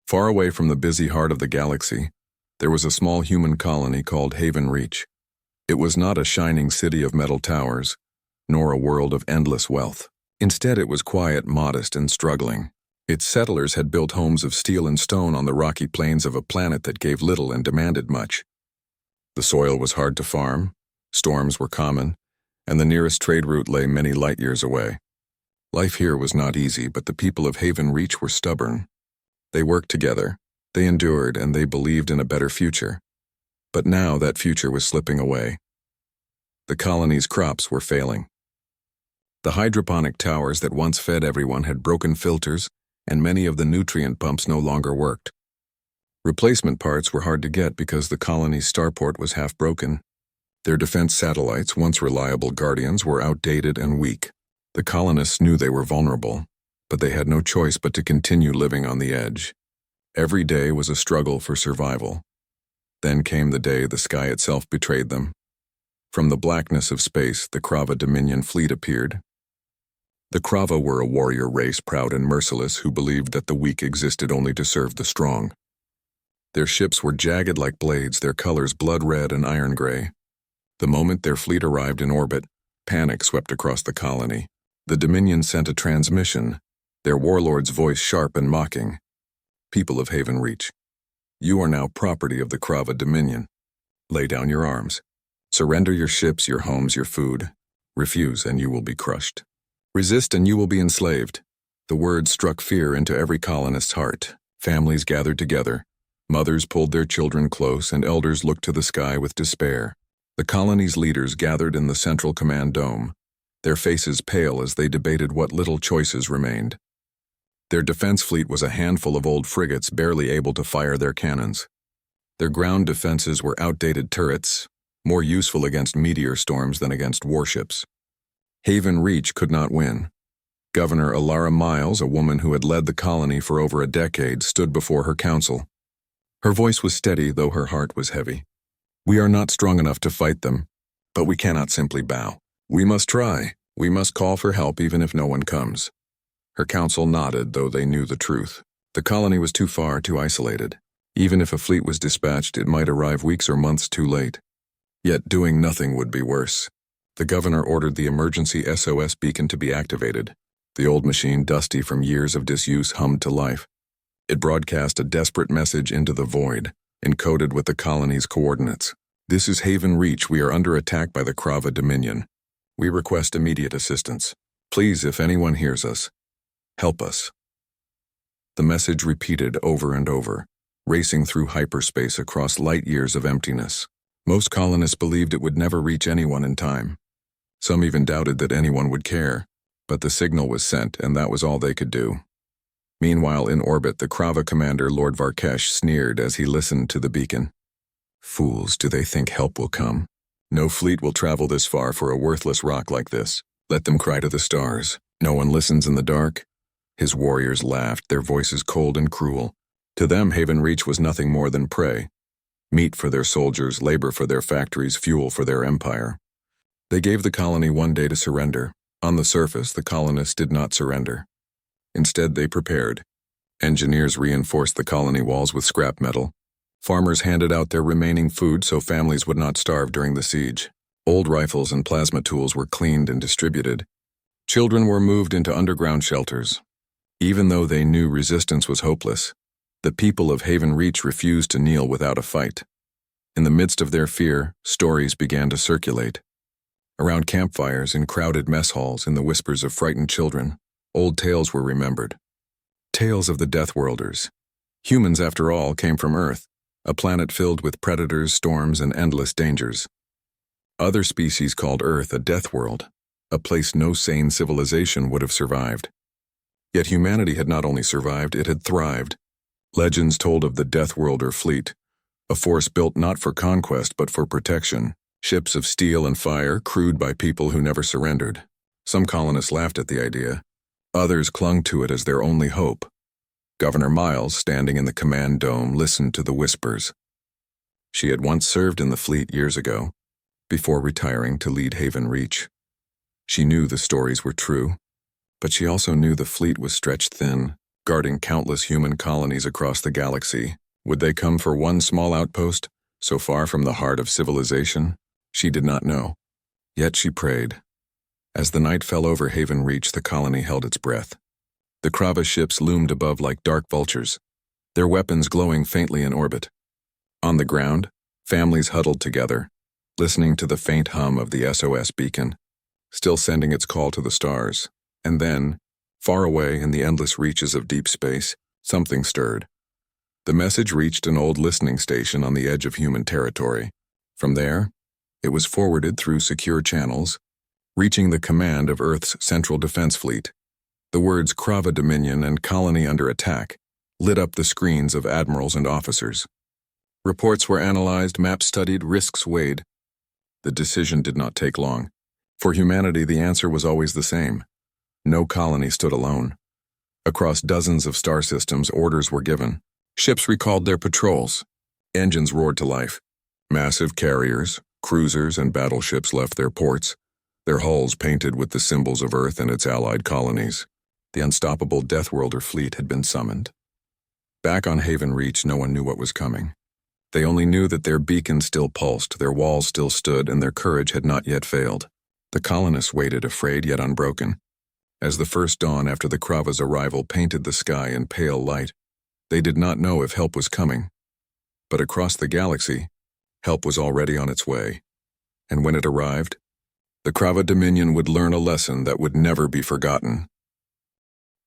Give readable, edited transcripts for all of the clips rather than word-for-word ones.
Far away from the busy heart of the galaxy, there was a small human colony called Haven Reach. It was not a shining city of metal towers, nor a world of endless wealth. Instead, it was quiet, modest, and struggling. Its settlers had built homes of steel and stone on the rocky plains of a planet that gave little and demanded much. The soil was hard to farm, storms were common, and the nearest trade route lay many light years away. Life here was not easy, but the people of Haven Reach were stubborn. They worked together, they endured, and they believed in a better future. But now that future was slipping away. The colony's crops were failing. The hydroponic towers that once fed everyone had broken filters, and many of the nutrient pumps no longer worked. Replacement parts were hard to get because the colony's starport was half broken. Their defense satellites, once reliable guardians, were outdated and weak. The colonists knew they were vulnerable, but they had no choice but to continue living on the edge. Every day was a struggle for survival. Then came the day the sky itself betrayed them. From the blackness of space, the Krava Dominion fleet appeared. The Krava were a warrior race, proud and merciless, who believed that the weak existed only to serve the strong. Their ships were jagged like blades, their colors blood red and iron gray. The moment their fleet arrived in orbit, panic swept across the colony. The Dominion sent a transmission, their warlord's voice sharp and mocking. People of Haven Reach, you are now property of the Krava Dominion. Lay down your arms. Surrender your ships, your homes, your food. Refuse and you will be crushed. Resist and you will be enslaved. The words struck fear into every colonist's heart. Families gathered together. Mothers pulled their children close, and elders looked to the sky with despair. The colony's leaders gathered in the central command dome, their faces pale as they debated what little choices remained. Their defense fleet was a handful of old frigates barely able to fire their cannons. Their ground defenses were outdated turrets, more useful against meteor storms than against warships. Haven Reach could not win. Governor Alara Miles, a woman who had led the colony for over a decade, stood before her council. Her voice was steady, though her heart was heavy. We are not strong enough to fight them, but we cannot simply bow. We must try. We must call for help even if no one comes. Her council nodded, though they knew the truth. The colony was too far, too isolated. Even if a fleet was dispatched, it might arrive weeks or months too late. Yet doing nothing would be worse. The governor ordered the emergency SOS beacon to be activated. The old machine, dusty from years of disuse, hummed to life. It broadcast a desperate message into the void, encoded with the colony's coordinates. This is Haven Reach. We are under attack by the Krava Dominion. We request immediate assistance. Please, if anyone hears us, help us. The message repeated over and over, racing through hyperspace across light years of emptiness. Most colonists believed it would never reach anyone in time. Some even doubted that anyone would care, but the signal was sent, and that was all they could do. Meanwhile, in orbit, the Krava commander, Lord Varkesh, sneered as he listened to the beacon. Fools, do they think help will come? No fleet will travel this far for a worthless rock like this. Let them cry to the stars. No one listens in the dark. His warriors laughed, their voices cold and cruel. To them, Haven Reach was nothing more than prey. Meat for their soldiers, labor for their factories, fuel for their empire. They gave the colony one day to surrender. On the surface, the colonists did not surrender. Instead, they prepared. Engineers reinforced the colony walls with scrap metal. Farmers handed out their remaining food so families would not starve during the siege. Old rifles and plasma tools were cleaned and distributed. Children were moved into underground shelters. Even though they knew resistance was hopeless, the people of Haven Reach refused to kneel without a fight. In the midst of their fear, stories began to circulate. Around campfires, in crowded mess halls, in the whispers of frightened children, old tales were remembered. Tales of the Deathworlders. Humans, after all, came from Earth, a planet filled with predators, storms, and endless dangers. Other species called Earth a death world, a place no sane civilization would have survived. Yet humanity had not only survived, it had thrived. Legends told of the Deathworlder fleet, a force built not for conquest but for protection. Ships of steel and fire, crewed by people who never surrendered. Some colonists laughed at the idea. Others clung to it as their only hope. Governor Miles, standing in the command dome, listened to the whispers. She had once served in the fleet years ago, before retiring to lead Haven Reach. She knew the stories were true, but she also knew the fleet was stretched thin, guarding countless human colonies across the galaxy. Would they come for one small outpost, so far from the heart of civilization? She did not know. Yet she prayed. As the night fell over Haven Reach, the colony held its breath. The Krava ships loomed above like dark vultures, their weapons glowing faintly in orbit. On the ground, families huddled together, listening to the faint hum of the SOS beacon, still sending its call to the stars. And then, far away in the endless reaches of deep space, something stirred. The message reached an old listening station on the edge of human territory. From there, it was forwarded through secure channels, reaching the command of Earth's Central Defense Fleet. The words Krava Dominion and Colony under attack lit up the screens of admirals and officers. Reports were analyzed, maps studied, risks weighed. The decision did not take long. For humanity, the answer was always the same. No colony stood alone. Across dozens of star systems, orders were given. Ships recalled their patrols. Engines roared to life. Massive carriers, cruisers, and battleships left their ports, their hulls painted with the symbols of Earth and its allied colonies. The unstoppable Deathworlder fleet had been summoned. Back on Haven Reach, no one knew what was coming. They only knew that their beacon still pulsed, their walls still stood, and their courage had not yet failed. The colonists waited, afraid yet unbroken. As the first dawn after the Krava's arrival painted the sky in pale light, they did not know if help was coming. But across the galaxy, help was already on its way. And when it arrived, the Krava Dominion would learn a lesson that would never be forgotten.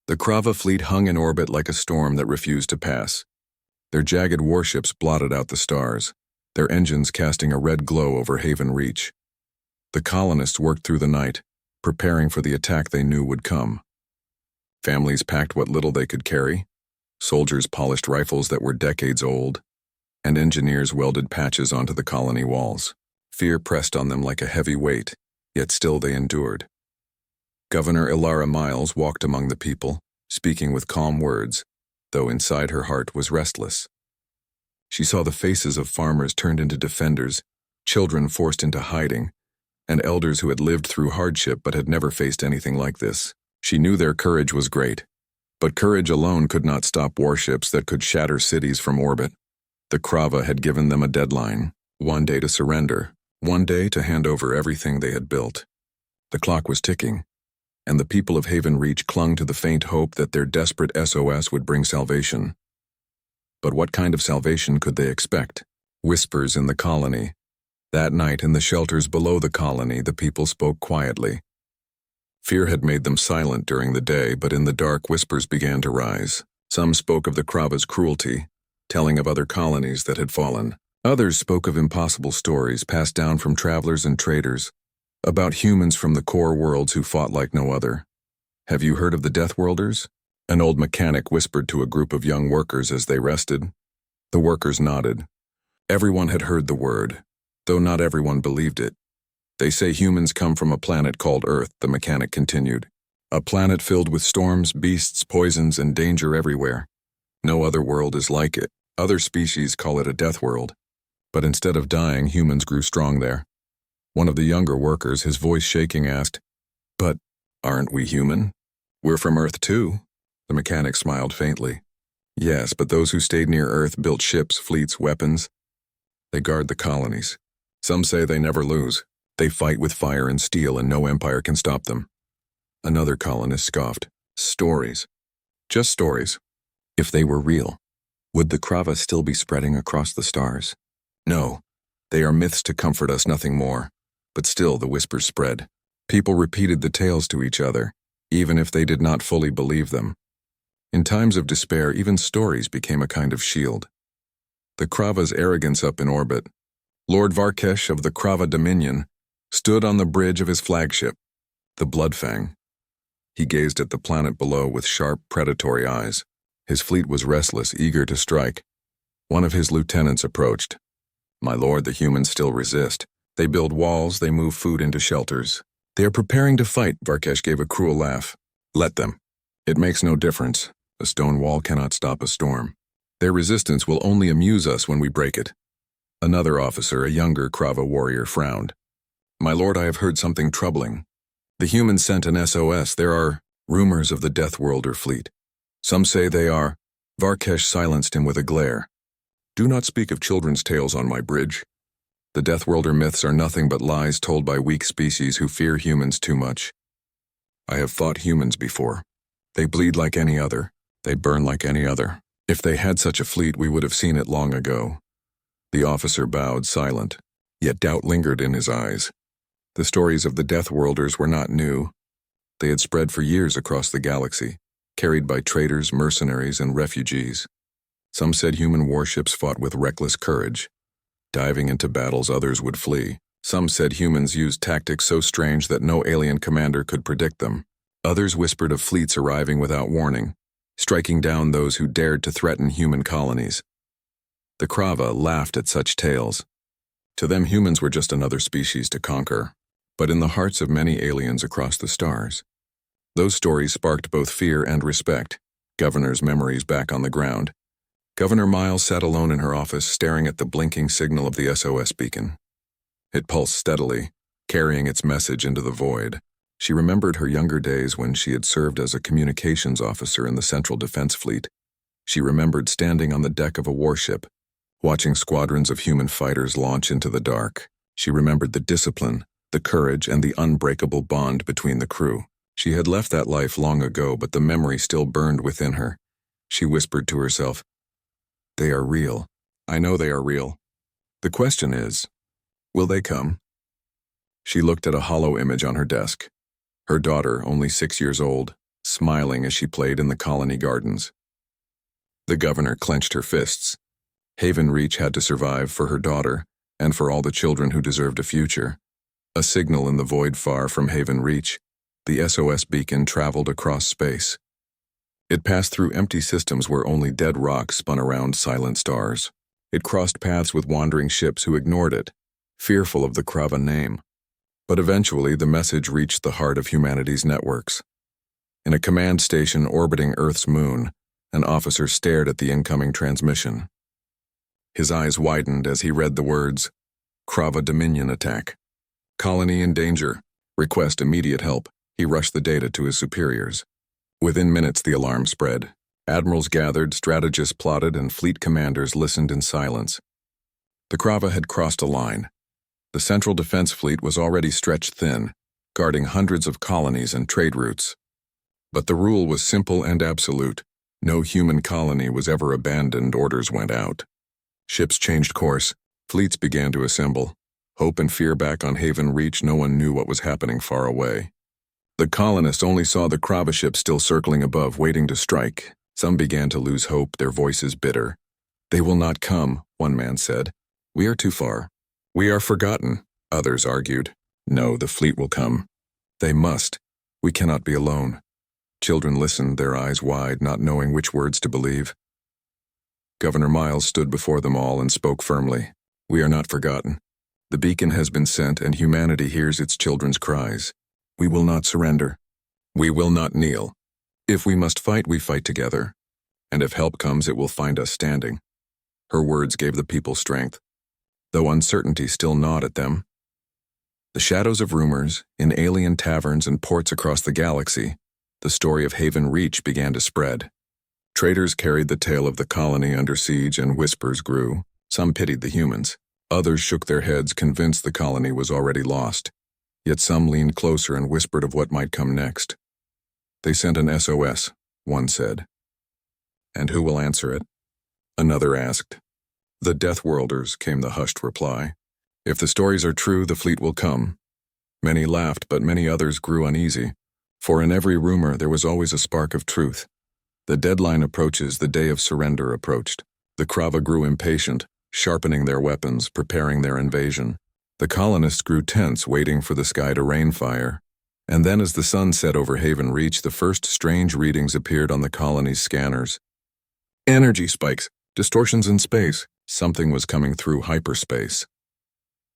The Krava fleet hung in orbit like a storm that refused to pass. Their jagged warships blotted out the stars, their engines casting a red glow over Haven Reach. The colonists worked through the night, preparing for the attack they knew would come. Families packed what little they could carry, soldiers polished rifles that were decades old, and engineers welded patches onto the colony walls. Fear pressed on them like a heavy weight, yet still they endured. Governor Ilara Miles walked among the people, speaking with calm words, though inside her heart was restless. She saw the faces of farmers turned into defenders, children forced into hiding, and elders who had lived through hardship but had never faced anything like this. She knew their courage was great, but courage alone could not stop warships that could shatter cities from orbit. The Krava had given them a deadline, one day to surrender, one day to hand over everything they had built. The clock was ticking, and the people of Haven Reach clung to the faint hope that their desperate SOS would bring salvation. But what kind of salvation could they expect? Whispers in the colony. That night, in the shelters below the colony, the people spoke quietly. Fear had made them silent during the day, but in the dark, whispers began to rise. Some spoke of the Krava's cruelty, telling of other colonies that had fallen. Others spoke of impossible stories passed down from travelers and traders, about humans from the core worlds who fought like no other. Have you heard of the Deathworlders? An old mechanic whispered to a group of young workers as they rested. The workers nodded. Everyone had heard the word, though not everyone believed it. They say humans come from a planet called Earth, the mechanic continued. A planet filled with storms, beasts, poisons, and danger everywhere. No other world is like it. Other species call it a death world. But instead of dying, humans grew strong there. One of the younger workers, his voice shaking, asked, "But aren't we human? We're from Earth too." The mechanic smiled faintly. "Yes, but those who stayed near Earth built ships, fleets, weapons. They guard the colonies. Some say they never lose. They fight with fire and steel, and no empire can stop them." Another colonist scoffed. "Stories. Just stories. If they were real, would the Krava still be spreading across the stars? No, they are myths to comfort us, nothing more." But still the whispers spread. People repeated the tales to each other, even if they did not fully believe them. In times of despair, even stories became a kind of shield. The Krava's arrogance up in orbit. Lord Varkesh of the Krava Dominion stood on the bridge of his flagship, the Bloodfang. He gazed at the planet below with sharp, predatory eyes. His fleet was restless, eager to strike. One of his lieutenants approached. "My lord, the humans still resist. They build walls, they move food into shelters. They are preparing to fight." Varkesh gave a cruel laugh. "Let them. It makes no difference. A stone wall cannot stop a storm. Their resistance will only amuse us when we break it." Another officer, a younger Krava warrior, frowned. "My lord, I have heard something troubling. The humans sent an SOS. There are rumors of the Deathworlder fleet." Some say they are. Varkesh silenced him with a glare. Do not speak of children's tales on my bridge. The Deathworlder myths are nothing but lies told by weak species who fear humans too much. I have fought humans before. They bleed like any other. They burn like any other. If they had such a fleet, we would have seen it long ago. The officer bowed, silent, yet doubt lingered in his eyes. The stories of the Deathworlders were not new. They had spread for years across the galaxy, carried by traders, mercenaries, and refugees. Some said human warships fought with reckless courage, diving into battles others would flee. Some said humans used tactics so strange that no alien commander could predict them. Others whispered of fleets arriving without warning, striking down those who dared to threaten human colonies. The Krava laughed at such tales. To them, humans were just another species to conquer. But in the hearts of many aliens across the stars, those stories sparked both fear and respect. Governor's memories back on the ground. Governor Miles sat alone in her office, staring at the blinking signal of the SOS beacon. It pulsed steadily, carrying its message into the void. She remembered her younger days when she had served as a communications officer in the Central Defense Fleet. She remembered standing on the deck of a warship, watching squadrons of human fighters launch into the dark. She remembered the discipline, the courage, and the unbreakable bond between the crew. She had left that life long ago, but the memory still burned within her. She whispered to herself, "They are real. I know they are real. The question is, will they come?" She looked at a hollow image on her desk. Her daughter, only 6 years old, smiling as she played in the colony gardens. The governor clenched her fists. Haven Reach had to survive for her daughter and for all the children who deserved a future. A signal in the void far from Haven Reach, the SOS beacon traveled across space. It passed through empty systems where only dead rocks spun around silent stars. It crossed paths with wandering ships who ignored it, fearful of the Krava name. But eventually the message reached the heart of humanity's networks. In a command station orbiting Earth's moon, an officer stared at the incoming transmission. His eyes widened as he read the words, "Krava Dominion attack. Colony in danger. Request immediate help." He rushed the data to his superiors. Within minutes the alarm spread. Admirals gathered, strategists plotted, and fleet commanders listened in silence. The Krava had crossed a line. The Central Defense Fleet was already stretched thin, guarding hundreds of colonies and trade routes. But the rule was simple and absolute. No human colony was ever abandoned, orders went out. Ships changed course, fleets began to assemble. Hope and fear back on Haven Reach, no one knew what was happening far away. The colonists only saw the Krava ship still circling above, waiting to strike. Some began to lose hope, their voices bitter. "They will not come," one man said. "We are too far. We are forgotten," others argued. "No, the fleet will come. They must. We cannot be alone." Children listened, their eyes wide, not knowing which words to believe. Governor Miles stood before them all and spoke firmly. "We are not forgotten. The beacon has been sent and humanity hears its children's cries. We will not surrender. We will not kneel. If we must fight, we fight together. And if help comes, it will find us standing." Her words gave the people strength, though uncertainty still gnawed at them. The shadows of rumors, in alien taverns and ports across the galaxy, the story of Haven Reach began to spread. Traders carried the tale of the colony under siege and whispers grew. Some pitied the humans. Others shook their heads, convinced the colony was already lost. Yet some leaned closer and whispered of what might come next. "They sent an SOS," one said. "And who will answer it?" Another asked. "The Deathworlders," came the hushed reply. "If the stories are true, the fleet will come." Many laughed, but many others grew uneasy, for in every rumor there was always a spark of truth. The deadline approaches, the day of surrender approached. The Krava grew impatient, sharpening their weapons, preparing their invasion. The colonists grew tense, waiting for the sky to rain fire. And then as the sun set over Haven Reach, the first strange readings appeared on the colony's scanners. Energy spikes, distortions in space. Something was coming through hyperspace.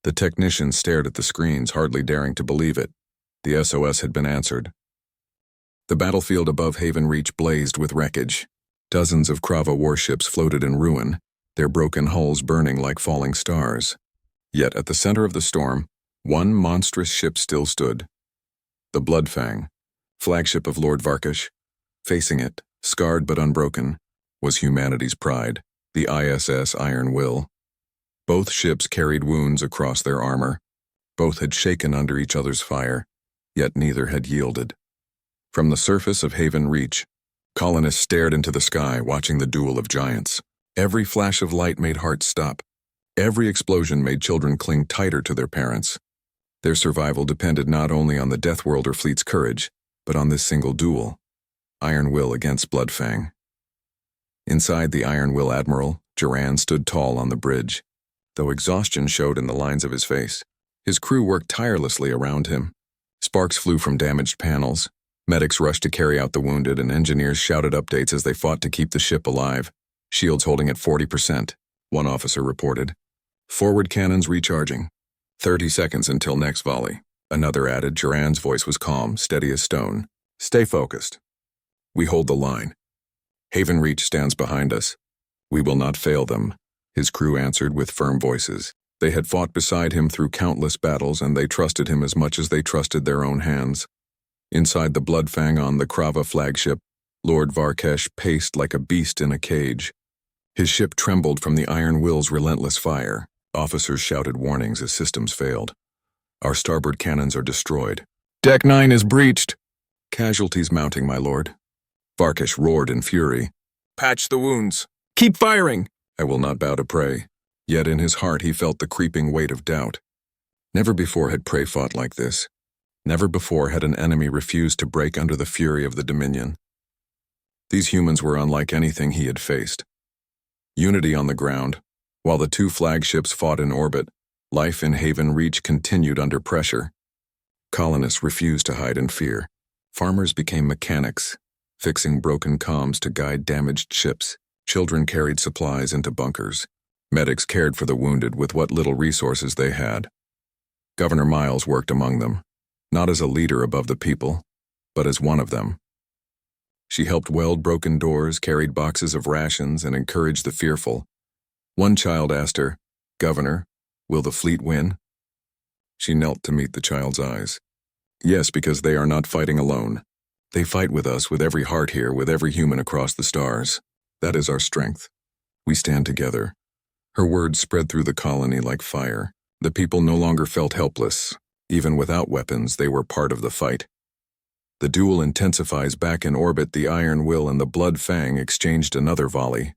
The technicians stared at the screens, hardly daring to believe it. The SOS had been answered. The battlefield above Haven Reach blazed with wreckage. Dozens of Krava warships floated in ruin, their broken hulls burning like falling stars. Yet at the center of the storm, one monstrous ship still stood. The Bloodfang, flagship of Lord Varkesh. Facing it, Scarred but unbroken was humanity's pride, the ISS Iron Will. Both ships carried wounds across their armor. Both had shaken under each other's fire, yet neither had yielded. From the surface of Haven Reach, colonists stared into the sky, watching the duel of giants. Every flash of light made hearts stop. Every explosion made children cling tighter to their parents. Their survival depended not only on the Deathworlder fleet's courage, but on this single duel. Iron Will against Bloodfang. Inside the Iron Will Admiral, Duran stood tall on the bridge, though exhaustion showed in the lines of his face. His crew worked tirelessly around him. Sparks flew from damaged panels. Medics rushed to carry out the wounded, and engineers shouted updates as they fought to keep the ship alive. Shields holding at 40%, one officer reported. Forward cannons recharging. 30 seconds until next volley. Another added. Duran's voice was calm, steady as stone. Stay focused. We hold the line. Haven Reach stands behind us. We will not fail them, his crew answered with firm voices. They had fought beside him through countless battles, and they trusted him as much as they trusted their own hands. Inside the Bloodfang on the Krava flagship, Lord Varkesh paced like a beast in a cage. His ship trembled from the Iron Will's relentless fire. Officers shouted warnings as systems failed. Our starboard cannons are destroyed. Deck 9 is breached. Casualties mounting, my lord. Varkesh roared in fury. Patch the wounds. Keep firing. I will not bow to prey. Yet in his heart he felt the creeping weight of doubt. Never before had prey fought like this. Never before had an enemy refused to break under the fury of the Dominion. These humans were unlike anything he had faced. Unity on the ground. While the two flagships fought in orbit, life in Haven Reach continued under pressure. Colonists refused to hide in fear. Farmers became mechanics, fixing broken comms to guide damaged ships. Children carried supplies into bunkers. Medics cared for the wounded with what little resources they had. Governor Miles worked among them, not as a leader above the people, but as one of them. She helped weld broken doors, carried boxes of rations, and encouraged the fearful. One child asked her, "Governor, will the fleet win?" She knelt to meet the child's eyes. Yes, because they are not fighting alone. They fight with us, with every heart here, with every human across the stars. That is our strength. We stand together. Her words spread through the colony like fire. The people no longer felt helpless. Even without weapons, they were part of the fight. The duel intensifies. Back in orbit, the Iron Will and the Bloodfang exchanged another volley.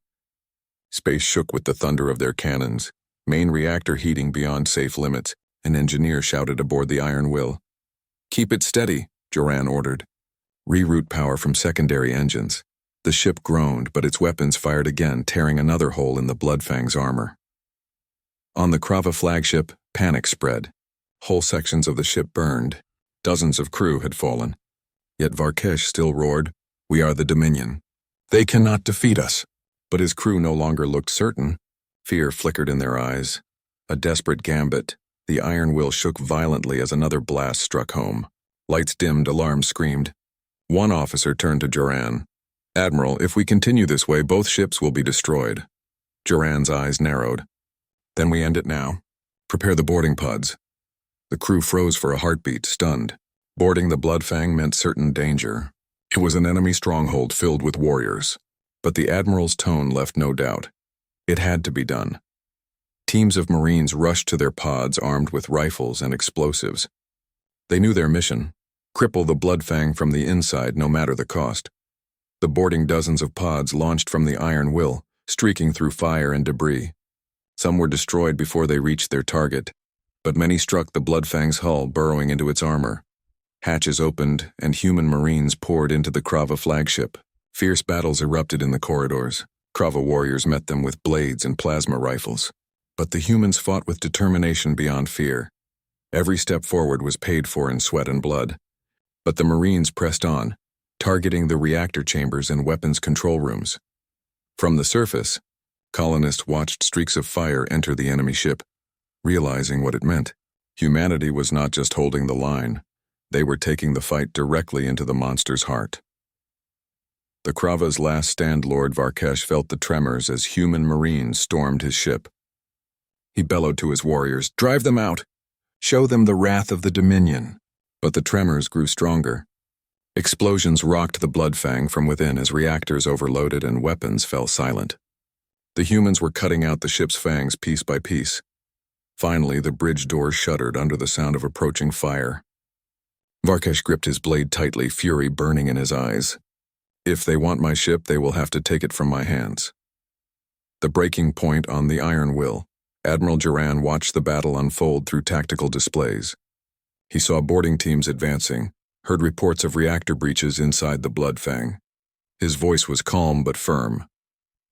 Space shook with the thunder of their cannons. Main reactor heating beyond safe limits. An engineer shouted aboard the Iron Will. Keep it steady, Duran ordered. Reroute power from secondary engines. The ship groaned, but its weapons fired again, tearing another hole in the Bloodfang's armor. On the Krava flagship, panic spread. Whole sections of the ship burned. Dozens of crew had fallen. Yet Varkesh still roared, "We are the Dominion. They cannot defeat us." But his crew no longer looked certain. Fear flickered in their eyes. A desperate gambit. The Iron Will shook violently as another blast struck home. Lights dimmed, alarms screamed. One officer turned to Duran. "Admiral, if we continue this way, both ships will be destroyed." Duran's eyes narrowed. "Then we end it now. Prepare the boarding pods." The crew froze for a heartbeat, stunned. Boarding the Bloodfang meant certain danger. It was an enemy stronghold filled with warriors. But the Admiral's tone left no doubt. It had to be done. Teams of Marines rushed to their pods armed with rifles and explosives. They knew their mission: cripple the Bloodfang from the inside no matter the cost. The boarding dozens of pods launched from the Iron Will, streaking through fire and debris. Some were destroyed before they reached their target, but many struck the Bloodfang's hull, burrowing into its armor. Hatches opened, and human Marines poured into the Krava flagship. Fierce battles erupted in the corridors. Krava warriors met them with blades and plasma rifles. But the humans fought with determination beyond fear. Every step forward was paid for in sweat and blood. But the Marines pressed on, targeting the reactor chambers and weapons control rooms. From the surface, colonists watched streaks of fire enter the enemy ship, realizing what it meant. Humanity was not just holding the line. They were taking the fight directly into the monster's heart. The Krava's last stand, Lord Varkesh felt the tremors as human Marines stormed his ship. He bellowed to his warriors, "Drive them out! Show them the wrath of the Dominion!" But the tremors grew stronger. Explosions rocked the Bloodfang from within as reactors overloaded and weapons fell silent. The humans were cutting out the ship's fangs piece by piece. Finally, the bridge doors shuddered under the sound of approaching fire. Varkesh gripped his blade tightly, fury burning in his eyes. If they want my ship, they will have to take it from my hands. The breaking point on the Iron Will. Admiral Duran watched the battle unfold through tactical displays. He saw boarding teams advancing, heard reports of reactor breaches inside the Bloodfang. His voice was calm but firm.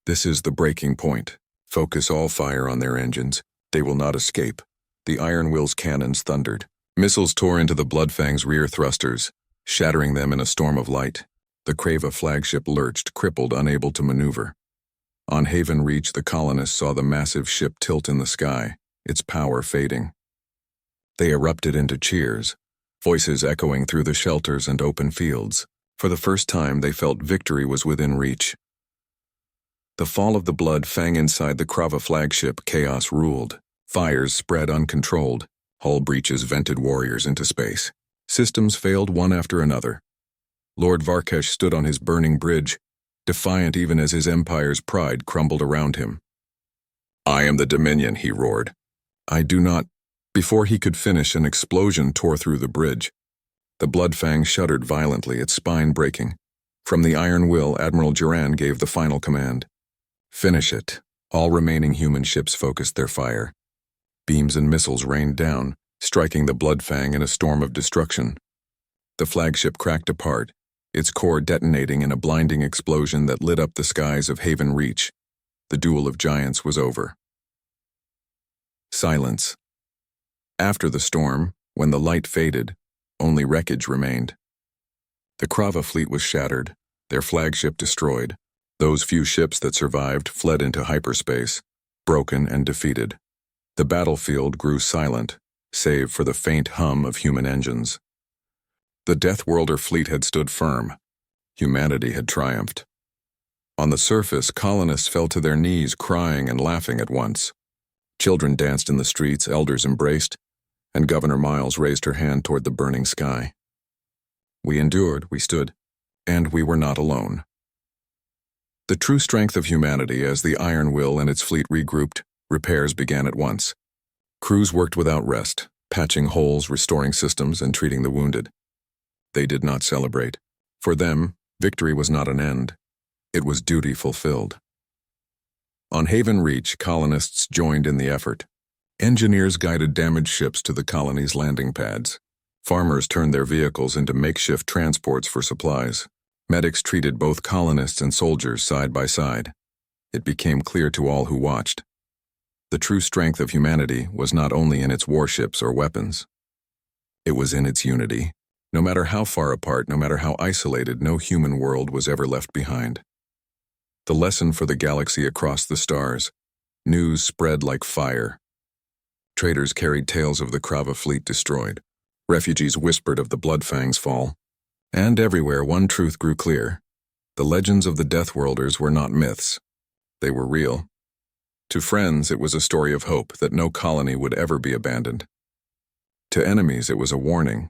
This is the breaking point. Focus all fire on their engines. They will not escape. The Iron Will's cannons thundered. Missiles tore into the Bloodfang's rear thrusters, shattering them in a storm of light. The Crava flagship lurched, crippled, unable to maneuver. On Haven Reach, the colonists saw the massive ship tilt in the sky, its power fading. They erupted into cheers, voices echoing through the shelters and open fields. For the first time, they felt victory was within reach. The fall of the Bloodfang inside the Crava flagship, chaos ruled. Fires spread uncontrolled. Hull breaches vented warriors into space. Systems failed one after another. Lord Varkesh stood on his burning bridge, defiant even as his empire's pride crumbled around him. "I am the Dominion," he roared. "I do not—" Before he could finish, an explosion tore through the bridge. The Bloodfang shuddered violently, its spine breaking. From the Iron Will, Admiral Duran gave the final command. "Finish it." All remaining human ships focused their fire. Beams and missiles rained down, striking the Bloodfang in a storm of destruction. The flagship cracked apart, its core detonating in a blinding explosion that lit up the skies of Haven Reach. The duel of giants was over. Silence. After the storm, when the light faded, only wreckage remained. The Crava fleet was shattered, their flagship destroyed. Those few ships that survived fled into hyperspace, broken and defeated. The battlefield grew silent, save for the faint hum of human engines. The Deathworlder fleet had stood firm. Humanity had triumphed. On the surface, colonists fell to their knees, crying and laughing at once. Children danced in the streets, elders embraced, and Governor Miles raised her hand toward the burning sky. We endured, we stood, and we were not alone. The true strength of humanity, as the Iron Will and its fleet regrouped, repairs began at once. Crews worked without rest, patching holes, restoring systems, and treating the wounded. They did not celebrate. For them, victory was not an end. It was duty fulfilled. On Haven Reach, colonists joined in the effort. Engineers guided damaged ships to the colony's landing pads. Farmers turned their vehicles into makeshift transports for supplies. Medics treated both colonists and soldiers side by side. It became clear to all who watched. The true strength of humanity was not only in its warships or weapons. It was in its unity. No matter how far apart, no matter how isolated, no human world was ever left behind. The lesson for the galaxy across the stars. News spread like fire. Traders carried tales of the Crava fleet destroyed. Refugees whispered of the Bloodfang's fall. And everywhere one truth grew clear. The legends of the Deathworlders were not myths. They were real. To friends, it was a story of hope that no colony would ever be abandoned. To enemies, it was a warning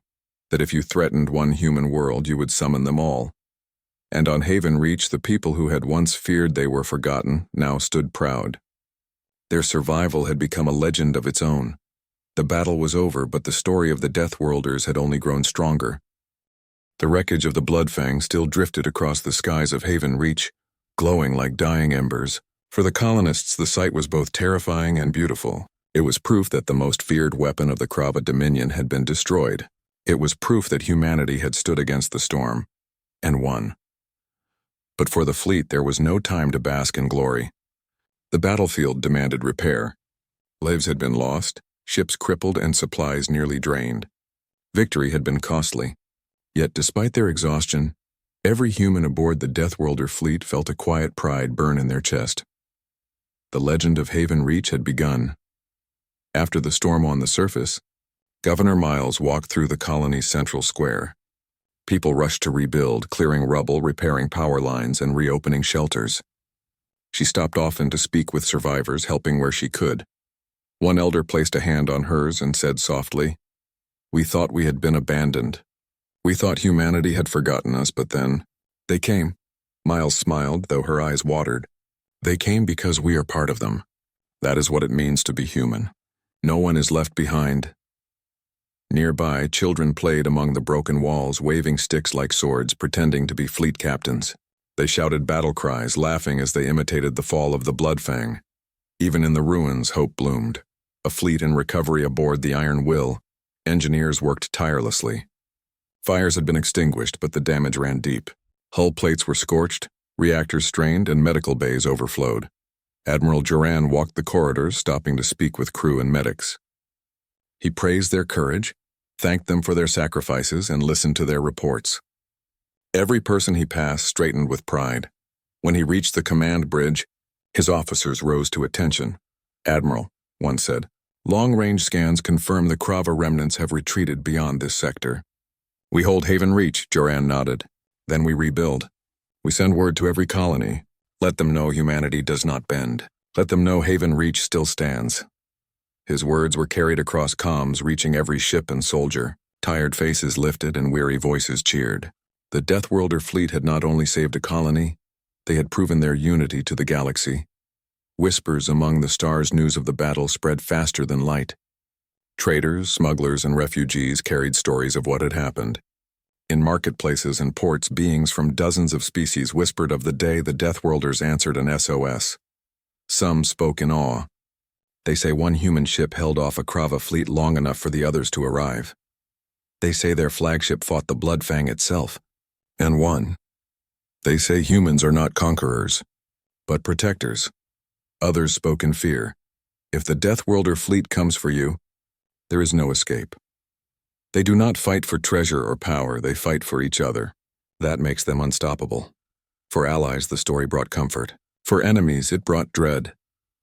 that if you threatened one human world, you would summon them all. And on Haven Reach, the people who had once feared they were forgotten now stood proud. Their survival had become a legend of its own. The battle was over, but the story of the Deathworlders had only grown stronger. The wreckage of the Bloodfang still drifted across the skies of Haven Reach, glowing like dying embers. For the colonists, the sight was both terrifying and beautiful. It was proof that the most feared weapon of the Crava Dominion had been destroyed. It was proof that humanity had stood against the storm, and won. But for the fleet, there was no time to bask in glory. The battlefield demanded repair. Lives had been lost, ships crippled, and supplies nearly drained. Victory had been costly. Yet despite their exhaustion, every human aboard the Deathworlder fleet felt a quiet pride burn in their chest. The legend of Haven Reach had begun. After the storm on the surface, Governor Miles walked through the colony's central square. People rushed to rebuild, clearing rubble, repairing power lines, and reopening shelters. She stopped often to speak with survivors, helping where she could. One elder placed a hand on hers and said softly, "We thought we had been abandoned. We thought humanity had forgotten us, but then they came. Miles smiled, though her eyes watered. They came because we are part of them. That is what it means to be human. No one is left behind. Nearby, children played among the broken walls, waving sticks like swords, pretending to be fleet captains. They shouted battle cries, laughing as they imitated the fall of the Bloodfang. Even in the ruins, hope bloomed. A fleet in recovery aboard the Iron Will. Engineers worked tirelessly. Fires had been extinguished, but the damage ran deep. Hull plates were scorched, reactors strained, and medical bays overflowed. Admiral Joran walked the corridors, stopping to speak with crew and medics. He praised their courage, thanked them for their sacrifices, and listened to their reports. Every person he passed straightened with pride. When he reached the command bridge, his officers rose to attention. "Admiral," one said, "long-range scans confirm the Krava remnants have retreated beyond this sector." "We hold Haven Reach," Joran nodded. "Then we rebuild. We send word to every colony. Let them know humanity does not bend. Let them know Haven Reach still stands." His words were carried across comms, reaching every ship and soldier. Tired faces lifted and weary voices cheered. The Deathworlder fleet had not only saved a colony, they had proven their unity to the galaxy. Whispers among the stars' news of the battle spread faster than light. Traders, smugglers, and refugees carried stories of what had happened. In marketplaces and ports, beings from dozens of species whispered of the day the Deathworlders answered an SOS. Some spoke in awe. They say one human ship held off a Krava fleet long enough for the others to arrive. They say their flagship fought the Bloodfang itself, and won. They say humans are not conquerors, but protectors. Others spoke in fear. If the Deathworlder fleet comes for you, there is no escape. They do not fight for treasure or power, they fight for each other. That makes them unstoppable. For allies, the story brought comfort. For enemies, it brought dread.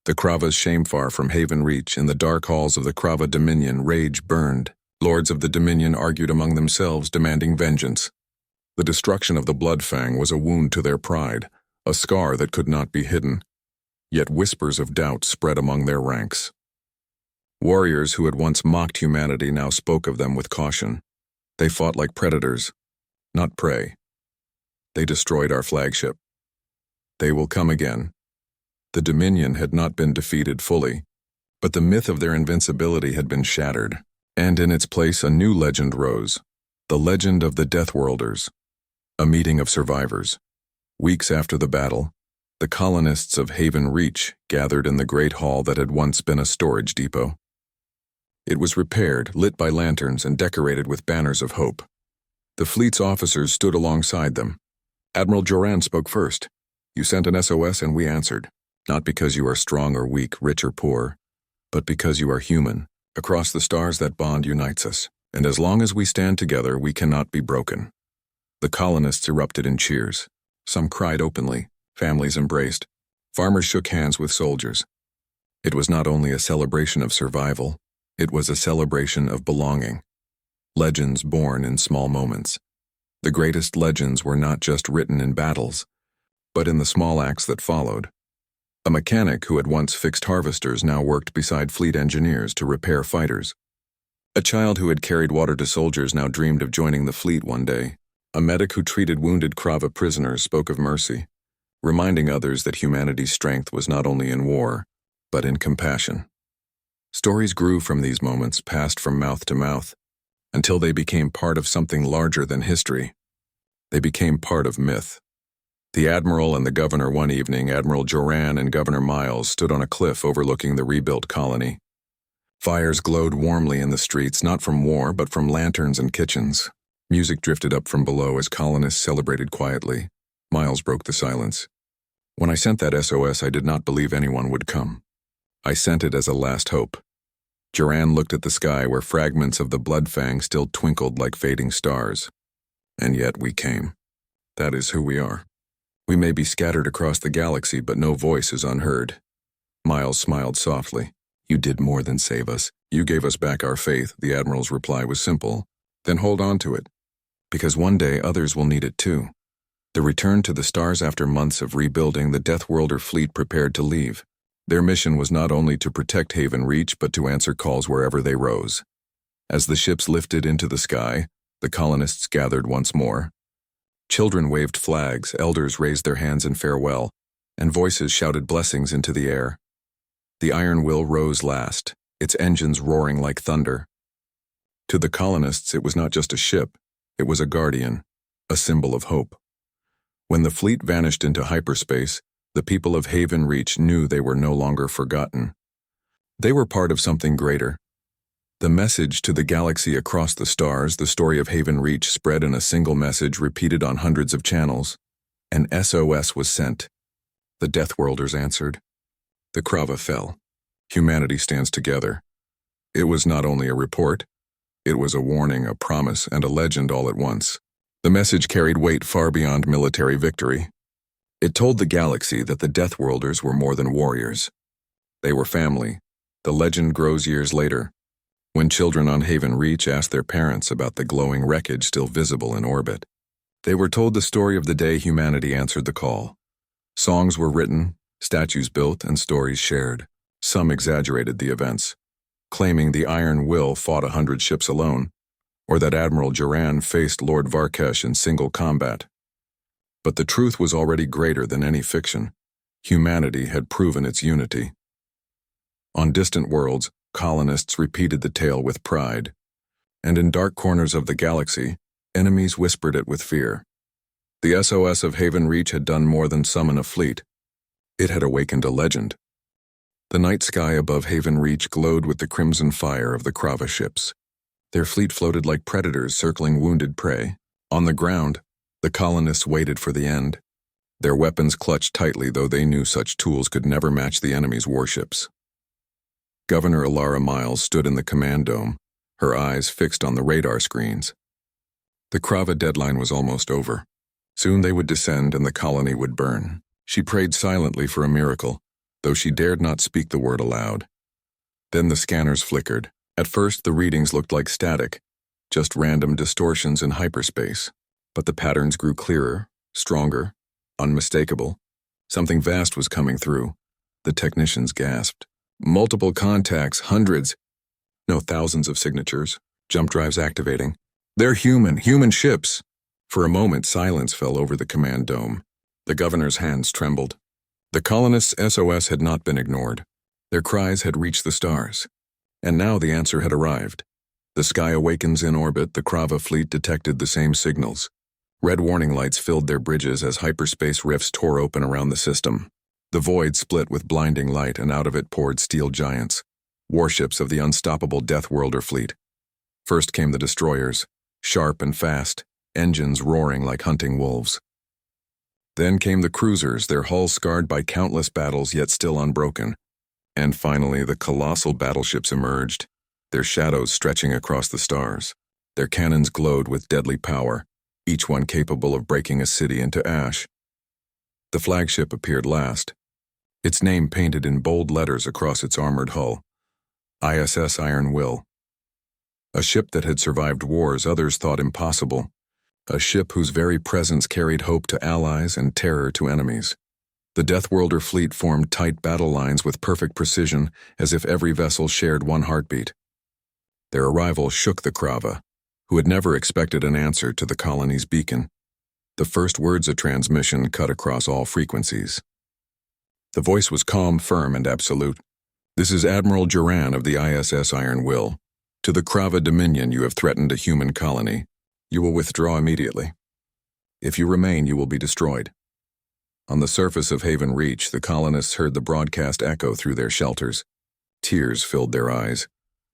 The Krava's shamefar from Haven Reach, in the dark halls of the Krava Dominion, rage burned. Lords of the Dominion argued among themselves, demanding vengeance. The destruction of the Bloodfang was a wound to their pride, a scar that could not be hidden. Yet whispers of doubt spread among their ranks. Warriors who had once mocked humanity now spoke of them with caution. They fought like predators, not prey. They destroyed our flagship. They will come again. The Dominion had not been defeated fully, but the myth of their invincibility had been shattered, and in its place a new legend rose, the legend of the Deathworlders. A meeting of survivors. Weeks after the battle, the colonists of Haven Reach gathered in the great hall that had once been a storage depot. It was repaired, lit by lanterns, and decorated with banners of hope. The fleet's officers stood alongside them. Admiral Joran spoke first. "You sent an SOS and we answered. Not because you are strong or weak, rich or poor, but because you are human. Across the stars, that bond unites us, and as long as we stand together, we cannot be broken." The colonists erupted in cheers. Some cried openly. Families embraced. Farmers shook hands with soldiers. It was not only a celebration of survival, it was a celebration of belonging. Legends born in small moments. The greatest legends were not just written in battles, but in the small acts that followed. A mechanic who had once fixed harvesters now worked beside fleet engineers to repair fighters. A child who had carried water to soldiers now dreamed of joining the fleet one day. A medic who treated wounded Krava prisoners spoke of mercy, reminding others that humanity's strength was not only in war, but in compassion. Stories grew from these moments, passed from mouth to mouth, until they became part of something larger than history. They became part of myth. The Admiral and the Governor one evening, Admiral Joran and Governor Miles stood on a cliff overlooking the rebuilt colony. Fires glowed warmly in the streets, not from war, but from lanterns and kitchens. Music drifted up from below as colonists celebrated quietly. Miles broke the silence. "When I sent that SOS, I did not believe anyone would come. I sent it as a last hope." Joran looked at the sky where fragments of the Bloodfang still twinkled like fading stars. "And yet we came. That is who we are. We may be scattered across the galaxy, but no voice is unheard." Miles smiled softly. "You did more than save us. You gave us back our faith." The Admiral's reply was simple. "Then hold on to it, because one day others will need it too." The return to the stars after months of rebuilding, the Deathworlder fleet prepared to leave. Their mission was not only to protect Haven Reach, but to answer calls wherever they rose. As the ships lifted into the sky, The colonists gathered once more. Children waved flags, elders raised their hands in farewell, and voices shouted blessings into the air. The Iron Will rose last, its engines roaring like thunder. To the colonists, it was not just a ship, it was a guardian, a symbol of hope. When the fleet vanished into hyperspace, the people of Haven Reach knew they were no longer forgotten. They were part of something greater. The message to the galaxy across the stars, the story of Haven Reach, spread in a single message repeated on hundreds of channels. An SOS was sent. The Deathworlders answered. The Krava fell. Humanity stands together. It was not only a report, it was a warning, a promise, and a legend all at once. The message carried weight far beyond military victory. It told the galaxy that the Deathworlders were more than warriors. They were family. The legend grows years later, when children on Haven Reach asked their parents about the glowing wreckage still visible in orbit. They were told the story of the day humanity answered the call. Songs were written, statues built, and stories shared. Some exaggerated the events, claiming the Iron Will fought 100 ships alone, or that Admiral Duran faced Lord Varkesh in single combat. But the truth was already greater than any fiction. Humanity had proven its unity. On distant worlds, colonists repeated the tale with pride, and in dark corners of the galaxy, enemies whispered it with fear. The SOS of Haven Reach had done more than summon a fleet. It had awakened a legend. The night sky above Haven Reach glowed with the crimson fire of the Krava ships. Their fleet floated like predators circling wounded prey. On the ground, the colonists waited for the end. Their weapons clutched tightly, though they knew such tools could never match the enemy's warships. Governor Alara Miles stood in the command dome, her eyes fixed on the radar screens. The Krava deadline was almost over. Soon they would descend and the colony would burn. She prayed silently for a miracle, though she dared not speak the word aloud. Then the scanners flickered. At first, the readings looked like static, just random distortions in hyperspace. But the patterns grew clearer, stronger, unmistakable. Something vast was coming through. The technicians gasped. Multiple contacts, hundreds, no, thousands of signatures, jump drives activating. They're human ships. For a moment, silence fell over the command dome. The governor's hands trembled. The colonists' SOS had not been ignored. Their cries had reached the stars. And now the answer had arrived. The Sky Awakens in orbit, the Krava fleet detected the same signals. Red warning lights filled their bridges as hyperspace rifts tore open around the system. The void split with blinding light, and out of it poured steel giants, warships of the unstoppable Deathworlder fleet. First came the destroyers, sharp and fast, engines roaring like hunting wolves. Then came the cruisers, their hulls scarred by countless battles yet still unbroken. And finally, the colossal battleships emerged, their shadows stretching across the stars. Their cannons glowed with deadly power, each one capable of breaking a city into ash. The flagship appeared last, its name painted in bold letters across its armored hull. ISS Iron Will. A ship that had survived wars others thought impossible. A ship whose very presence carried hope to allies and terror to enemies. The Deathworlder fleet formed tight battle lines with perfect precision, as if every vessel shared one heartbeat. Their arrival shook the Krava, who had never expected an answer to the colony's beacon. The first words of transmission cut across all frequencies. The voice was calm, firm, and absolute. This is Admiral Duran of the ISS Iron Will. To the Krava Dominion, you have threatened a human colony. You will withdraw immediately. If you remain, you will be destroyed. On the surface of Haven Reach, the colonists heard the broadcast echo through their shelters. Tears filled their eyes.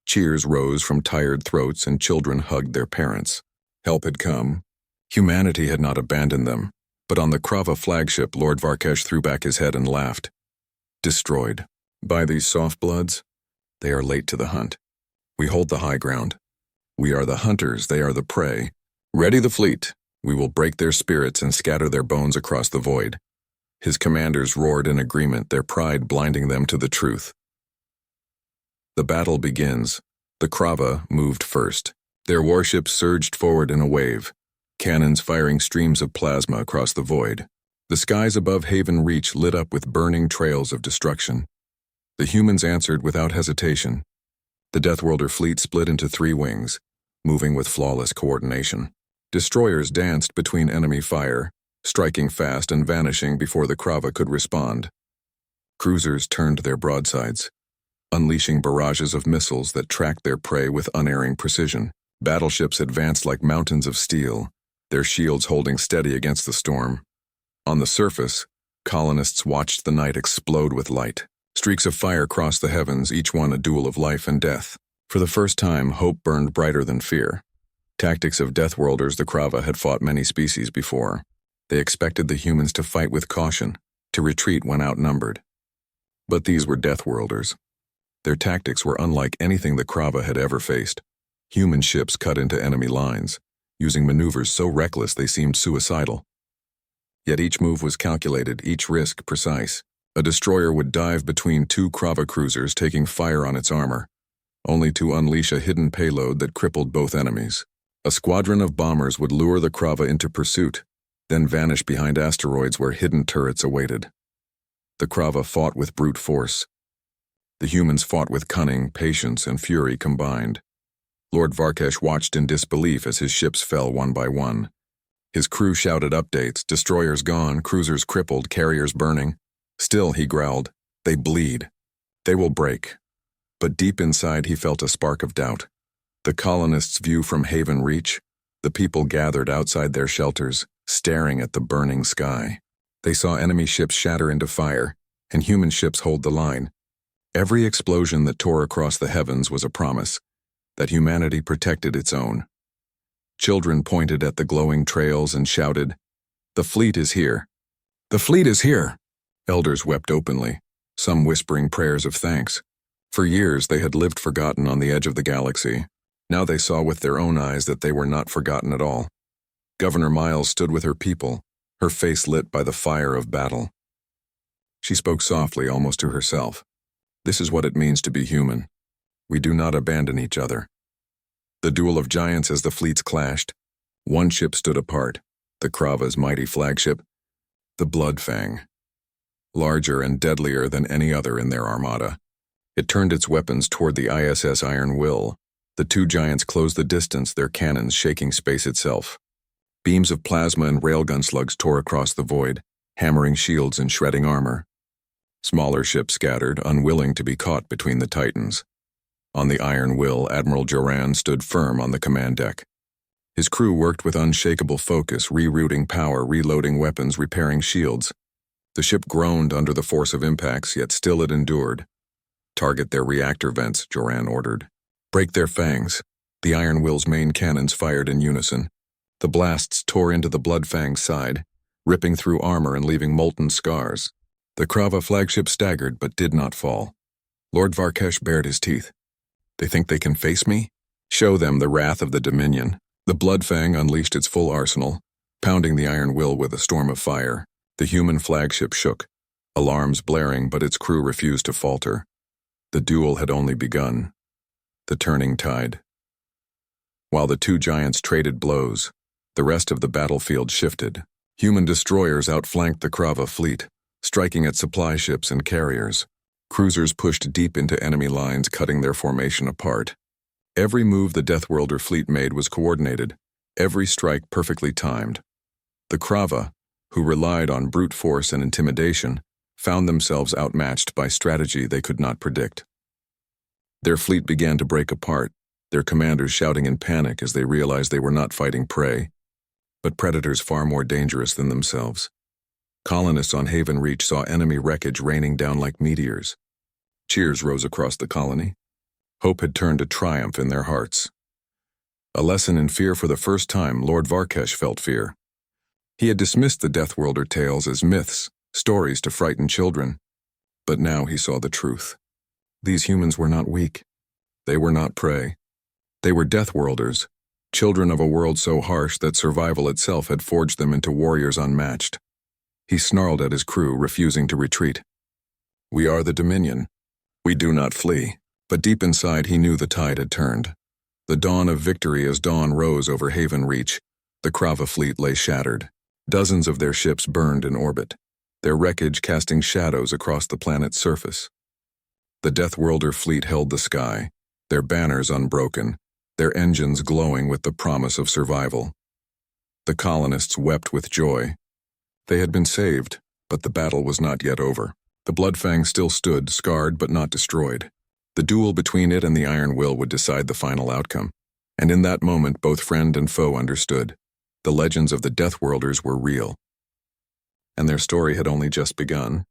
Cheers rose from tired throats, and children hugged their parents. Help had come. Humanity had not abandoned them. But on the Krava flagship, Lord Varkesh threw back his head and laughed. Destroyed. By these soft bloods? They are late to the hunt. We hold the high ground. We are the hunters, they are the prey. Ready the fleet. We will break their spirits and scatter their bones across the void. His commanders roared in agreement, their pride blinding them to the truth. The battle begins. The Krava moved first. Their warships surged forward in a wave, cannons firing streams of plasma across the void. The skies above Haven Reach lit up with burning trails of destruction. The humans answered without hesitation. The Deathworlder fleet split into 3 wings. moving with flawless coordination. Destroyers danced between enemy fire, striking fast and vanishing before the Krava could respond. Cruisers turned their broadsides, unleashing barrages of missiles that tracked their prey with unerring precision. Battleships advanced like mountains of steel, their shields holding steady against the storm. On the surface, colonists watched the night explode with light. Streaks of fire crossed the heavens, each one a duel of life and death. For the first time, hope burned brighter than fear. Tactics of Deathworlders, the Krava had fought many species before. They expected the humans to fight with caution, to retreat when outnumbered. But these were Deathworlders. Their tactics were unlike anything the Krava had ever faced. Human ships cut into enemy lines, using maneuvers so reckless they seemed suicidal. Yet each move was calculated, each risk precise. A destroyer would dive between two Krava cruisers, taking fire on its armor, only to unleash a hidden payload that crippled both enemies. A squadron of bombers would lure the Krava into pursuit, then vanish behind asteroids where hidden turrets awaited. The Krava fought with brute force. The humans fought with cunning, patience, and fury combined. Lord Varkesh watched in disbelief as his ships fell one by one. His crew shouted updates, destroyers gone, cruisers crippled, carriers burning. Still, he growled, they bleed. They will break. But deep inside he felt a spark of doubt. The colonists' view from Haven Reach, the people gathered outside their shelters, staring at the burning sky. They saw enemy ships shatter into fire, and human ships hold the line. Every explosion that tore across the heavens was a promise that humanity protected its own. Children pointed at the glowing trails and shouted, "The fleet is here! The fleet is here!" Elders wept openly, some whispering prayers of thanks. For years they had lived forgotten on the edge of the galaxy. Now they saw with their own eyes that they were not forgotten at all. Governor Miles stood with her people, her face lit by the fire of battle. She spoke softly, almost to herself. This is what it means to be human. We do not abandon each other. The duel of giants as the fleets clashed. One ship stood apart, the Krava's mighty flagship, the Bloodfang. Larger and deadlier than any other in their armada. It turned its weapons toward the ISS Iron Will. The two giants closed the distance, their cannons shaking space itself. Beams of plasma and railgun slugs tore across the void, hammering shields and shredding armor. Smaller ships scattered, unwilling to be caught between the titans. On the Iron Will, Admiral Joran stood firm on the command deck. His crew worked with unshakable focus, rerouting power, reloading weapons, repairing shields. The ship groaned under the force of impacts, yet still it endured. Target their reactor vents, Joran ordered. Break their fangs. The Iron Will's main cannons fired in unison. The blasts tore into the Bloodfang's side, ripping through armor and leaving molten scars. The Krava flagship staggered but did not fall. Lord Varkesh bared his teeth. They think they can face me? Show them the wrath of the Dominion. The Bloodfang unleashed its full arsenal, pounding the Iron Will with a storm of fire. The human flagship shook, alarms blaring, but its crew refused to falter. The duel had only begun. The turning tide. While the two giants traded blows, the rest of the battlefield shifted. Human destroyers outflanked the Krava fleet, striking at supply ships and carriers. Cruisers pushed deep into enemy lines, cutting their formation apart. Every move the Deathworlder fleet made was coordinated, every strike perfectly timed. The Krava, who relied on brute force and intimidation, found themselves outmatched by strategy they could not predict. Their fleet began to break apart, their commanders shouting in panic as they realized they were not fighting prey, but predators far more dangerous than themselves. Colonists on Haven Reach saw enemy wreckage raining down like meteors. Cheers rose across the colony. Hope had turned to triumph in their hearts. A lesson in fear. For the first time, Lord Varkesh felt fear. He had dismissed the Deathworlder tales as myths, stories to frighten children. But now he saw the truth. These humans were not weak. They were not prey. They were Deathworlders, children of a world so harsh that survival itself had forged them into warriors unmatched. He snarled at his crew, refusing to retreat. We are the Dominion. We do not flee. But deep inside he knew the tide had turned. The dawn of victory. As dawn rose over Haven Reach, the Krava fleet lay shattered. Dozens of their ships burned in orbit, their wreckage casting shadows across the planet's surface. The Deathworlder fleet held the sky, their banners unbroken, their engines glowing with the promise of survival. The colonists wept with joy. They had been saved, but the battle was not yet over. The Bloodfang still stood, scarred but not destroyed. The duel between it and the Iron Will would decide the final outcome. And in that moment, both friend and foe understood. The legends of the Deathworlders were real. And their story had only just begun.